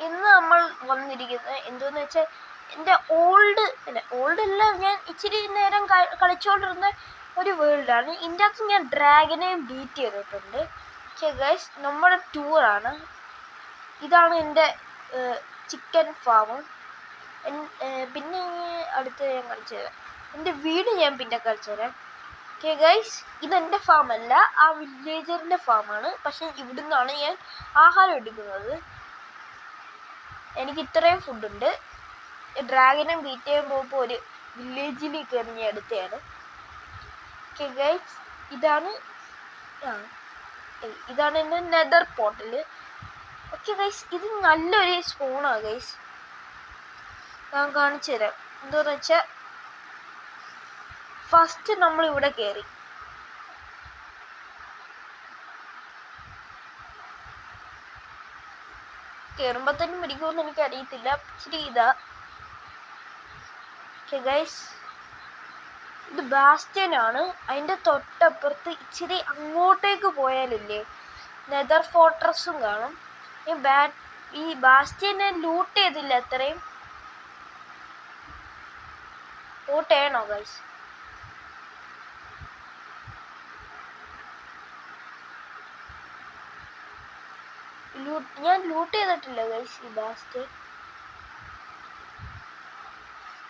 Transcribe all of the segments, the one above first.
ഇന്ന് നമ്മൾ വന്നിരിക്കുന്നത് എന്തെന്ന് വെച്ചാൽ എൻ്റെ ഓൾഡ് അല്ല, ഞാൻ ഇച്ചിരി നേരം കളിച്ചുകൊണ്ടിരുന്ന ഒരു വേൾഡാണ്. ഇതിൻ്റെ അകത്ത് ഞാൻ ഡ്രാഗനെയും ബീറ്റ് ചെയ്തിട്ടുണ്ട്. ഓക്കെ ഗൈസ്, നമ്മുടെ ടൂറാണ്. ഇതാണ് എൻ്റെ ചിക്കൻ ഫാമും. പിന്നെ അടുത്ത് ഞാൻ കളിച്ചു തരാം. എൻ്റെ വീട് ഞാൻ പിന്നെ കളിച്ചു തരാം. ഓക്കെ ഗൈസ്, ഇതെൻ്റെ ഫാമല്ല, ആ വില്ലേജറിൻ്റെ ഫാമാണ്. പക്ഷെ ഇവിടുന്നാണ് ഞാൻ ആഹാരം എടുക്കുന്നത്. എനിക്ക് ഇത്രയും ഫുഡുണ്ട്. ഡ്രാഗനെ ബീറ്റ് ചെയ്യാൻ പോകുമ്പോൾ ഒരു വില്ലേജിൽ കയറി ഞാൻ എടുത്തതാണ്. ഓക്കെ ഗൈസ്, ഇതാണ് എൻ്റെ നെതർ പോർട്ടൽ. ഓക്കെ ഗൈസ്, ഇത് നല്ലൊരു സ്പൂണാണ് ഗൈസ്. ഞാൻ കാണിച്ചു തരാം. എന്താന്ന് വെച്ചാൽ ഫസ്റ്റ് നമ്മൾ ഇവിടെ കയറി. കയറുമ്പോൾ തന്നെ പിടിക്കുമെന്ന് എനിക്കറിയത്തില്ല. ഇച്ചിരി ഇതാ. ഓക്കെ ഗൈസ്, ഇത് ബാസ്റ്റ്യനാണ്. അതിൻ്റെ തൊട്ടപ്പുറത്ത് ഇച്ചിരി അങ്ങോട്ടേക്ക് പോയാലില്ലേ നെതർ ഫോർട്രസും കാണും. ഈ ബാസ്റ്റ്യനെ ലൂട്ട് ചെയ്തില്ല. അത്രയും ലൂട്ട് ചെയ്യണോ ഗൈസ്? ഞാൻ ലൂട്ട് ചെയ്തിട്ടില്ല ഗൈസ് ഈ ബാസ്റ്റ്യൻ.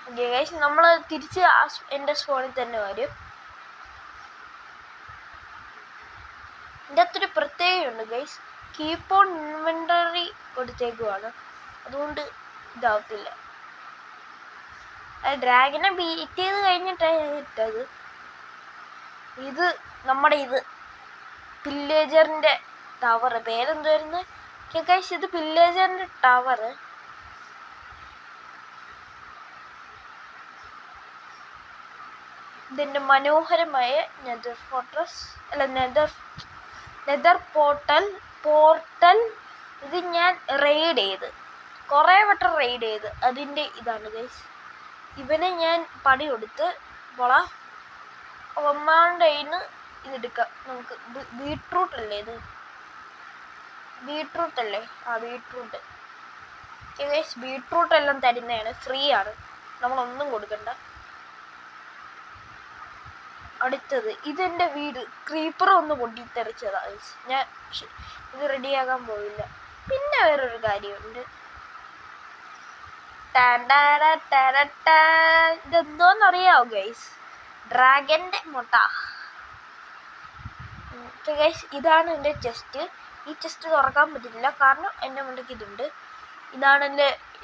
ഓക്കെ ഗൈസ്, നമ്മൾ തിരിച്ച് എൻ്റെ സ്പോണിൽ തന്നെ വരും. ഇതിൻ്റെ അകത്തൊരു പ്രത്യേകതയുണ്ട് ഗൈസ്. കീപ്പ് ഓൺ ഇൻവെന്ററി കൊടുത്തേക്കുവാണ്, അതുകൊണ്ട് ഇതാവത്തില്ല. ഡ്രാഗനെ ബീറ്റ് ചെയ്ത് കഴിഞ്ഞിട്ടാണ് ഞാൻ ഇട്ടത്. ഇത് നമ്മുടെ പില്ലേജറിൻ്റെ ടവർ. പേരെന്തായിരുന്നു ഗൈസ്? ഇത് പില്ലേജറിൻ്റെ ടവർ. ഇതിൻ്റെ മനോഹരമായ നെതർ ഫോർട്രസ് അല്ല നെതർ പോർട്ടൽ. ഇത് ഞാൻ കുറേ വട്ടം റെയ്ഡ് ചെയ്ത് അതിൻ്റെ ഇതാണ് ഗൈസ്. ഇവനെ ഞാൻ പണി കൊടുത്ത് ഒന്നാണ്ട് കയ്യിൽ ഇതെടുക്കാം നമുക്ക്. ബീട്രൂട്ട് അല്ലേ ഇത്? ബീട്രൂട്ട് അല്ലേ? ബീട്രൂട്ട്. ഗൈസ്, ബീട്രൂട്ട് എല്ലാം തരുന്നതാണ്, ഫ്രീ ആണ്, നമ്മളൊന്നും കൊടുക്കണ്ട. അടുത്തത് ഇതെൻ്റെ വീട്. ക്രീപ്പർ ഒന്ന് പൊട്ടിത്തെറിച്ചതാ ഗൈസ്. ഞാൻ ഇത് റെഡിയാകാൻ പോയില്ല. പിന്നെ വേറൊരു കാര്യമുണ്ട്. ഇതെന്തോന്നറിയാവോ ഗൈസ്? ഡ്രാഗൻ്റെ മുട്ട. ഗൈസ്, ഇതാണ് എൻ്റെ ചെസ്റ്റ്. ഈ ചെസ്റ്റ് തുറക്കാൻ പറ്റില്ല കാരണം എൻ്റെ മുണ്ടയ്ക്ക് ഇതുണ്ട്.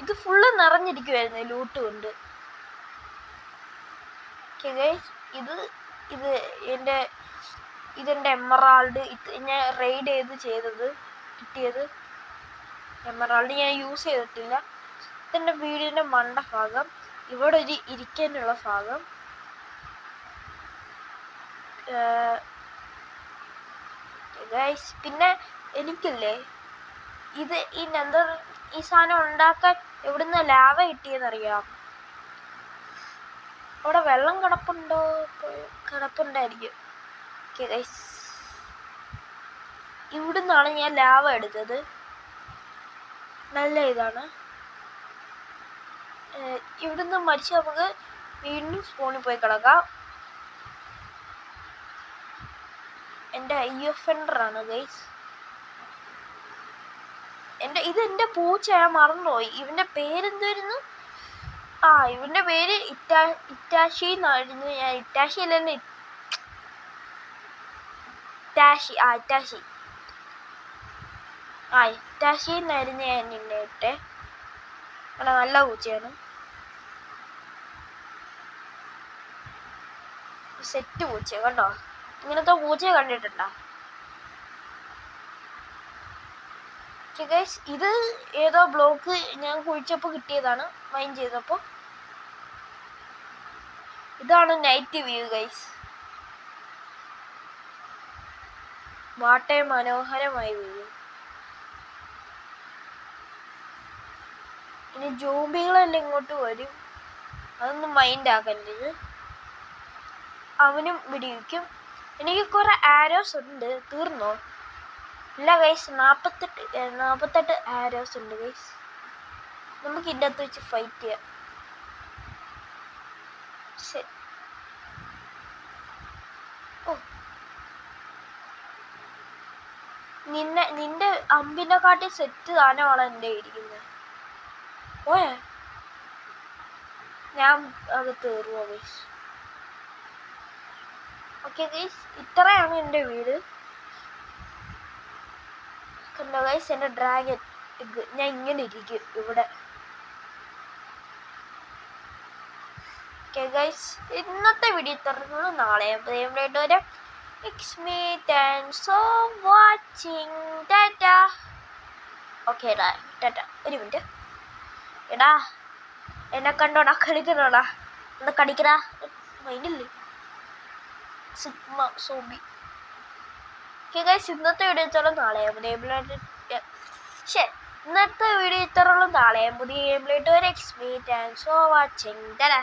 ഇത് ഫുള്ള് നിറഞ്ഞിരിക്കുമായിരുന്നു ലൂട്ട് കൊണ്ട്. ഗൈസ്, ഇതെൻ്റെ എമറാൾഡ്. ഞാൻ റെയ്ഡ് ചെയ്തത് കിട്ടിയത് എമറാൾഡ്. ഞാൻ യൂസ് ചെയ്തിട്ടില്ല. ഇതെൻ്റെ വീടിൻ്റെ മണ്ടഭാഗം. ഇവിടെ ഒരു ഇരിക്കാനുള്ള ഭാഗം. ഗൈസ്, പിന്നെ എനിക്കില്ലേ ഈ സാധനം ഉണ്ടാക്കാൻ എവിടുന്ന ലാവ കിട്ടിയെന്നറിയാം? അവിടെ വെള്ളം കിടപ്പുണ്ടായിരിക്കും. ഓക്കെ ഗൈസ്, ഇവിടുന്നാണ് ഞാൻ ലാവ എടുത്തത്. നല്ല ഇതാണ്. ഇവിടുന്ന് മരിച്ച് നമുക്ക് വീണ്ടും സ്പോണിൽ പോയി കിടക്കാം. എൻ്റെ ഒഫൻഡറാണ് ഗൈസ്. ഇതെൻ്റെ പൂച്ച. ഞാൻ മറന്നുപോയി. ഇവൻ്റെ പേരെന്തായിരുന്നു? ഇവൻ്റെ പേര് ഇറ്റാഷി എന്നായിരുന്നു. ഞാൻ ഇറ്റാഷി അല്ലെന്ന് ഇറ്റാഷി എന്നായിരുന്നു ഞാൻ നിന്നെ ഇട്ടേ. നല്ല പൂച്ചയാണ്. സെറ്റ് പൂച്ച കേട്ടോ. ഇങ്ങനത്തെ പൂച്ചയെ കണ്ടിട്ടുണ്ടോ? ഗൈസ്, ഇത് ഏതോ ബ്ലോക്ക് ഞാൻ കുഴിച്ചപ്പോൾ കിട്ടിയതാണ്. മൈൻ ചെയ്തപ്പോൾ. ഇതാണ് നൈറ്റ് വ്യൂ ഗൈസ്. വാട്ടെ മനോഹരമായ വ്യൂ. ഇനി ജോംബികളെല്ലാം ഇങ്ങോട്ട് വരും, അതൊന്നും മൈൻഡ് ആക്കരുത്. അവനും വെടിവെക്കും. എനിക്ക് കുറെ ആരോസ് ഉണ്ട്. തീർന്നോ? ഇല്ല ഗൈസ്, 48 ആരോസ് ഉണ്ട് ഗൈസ്. നമുക്ക് ഇതിൻ്റെ അകത്ത് വെച്ച് ഫൈറ്റ് ചെയ്യാം. ശരി. ഓ, നിന്റെ അമ്പിനെ കാട്ടി സെറ്റ് സാധനമാണ് എൻ്റെ ഇരിക്കുന്നത്. ഓയേ, ഞാൻ അത് തീർന്നു ഗൈസ്. ഓക്കെ ഗൈസ്, ഇത്രയാണ് എൻ്റെ വീട്. കണ്ടോ ഗൈസ്, എൻ്റെ ഡ്രാഗൺ ഞാൻ ഇങ്ങനെ ഇരിക്കും ഇവിടെ. ഓക്കെ ഗൈസ്, ഇന്നത്തെ വീഡിയോ ഇത്രയുള്ളൂ. നാളെ വരാം. It's me, thanks for watching. Tata. Okay, Tata. ഒരു മിനിറ്റ്. എടാ, എന്നെ കണ്ടോടാ, കളിക്കണോടാ, ഒന്ന് കടിക്കടാ. മൈൻഡില്ലേ സിഗ്മ സോബി. ഓക്കെ ഗൈസ്, ഇന്നത്തെ വീഡിയോ ഇത്രയും. നാളെ ഇന്നത്തെ വീഡിയോ ഇത്രയുള്ളൂ. നാളെ പുതിയ ഗെയിമിലായിട്ട് വരാം. It's me, thanks for watching. Tata.